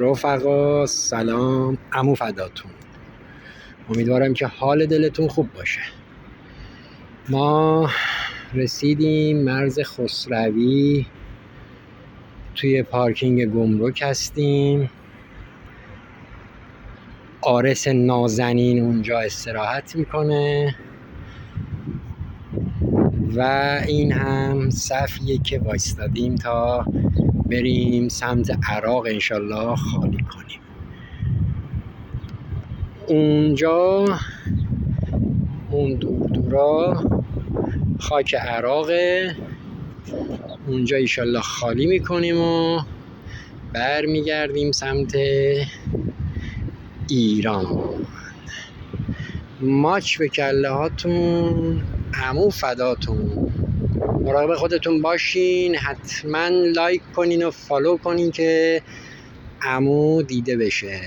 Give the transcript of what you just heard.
رفقا سلام، عمو فداتون. امیدوارم که حال دلتون خوب باشه. ما رسیدیم مرز خسروی، توی پارکینگ گمرک هستیم. آرس نازنین اونجا استراحت میکنه و این هم صفیه که وایستادیم تا بریم سمت عراق انشالله خالی کنیم. اونجا اون دورا خاک عراقه، اونجا انشالله خالی میکنیم و برمیگردیم سمت ایران. ماچ به کله هاتون، عمو فداتون. مراقب خودتون باشین، حتما لایک کنین و فالو کنین که عمو دیده بشه.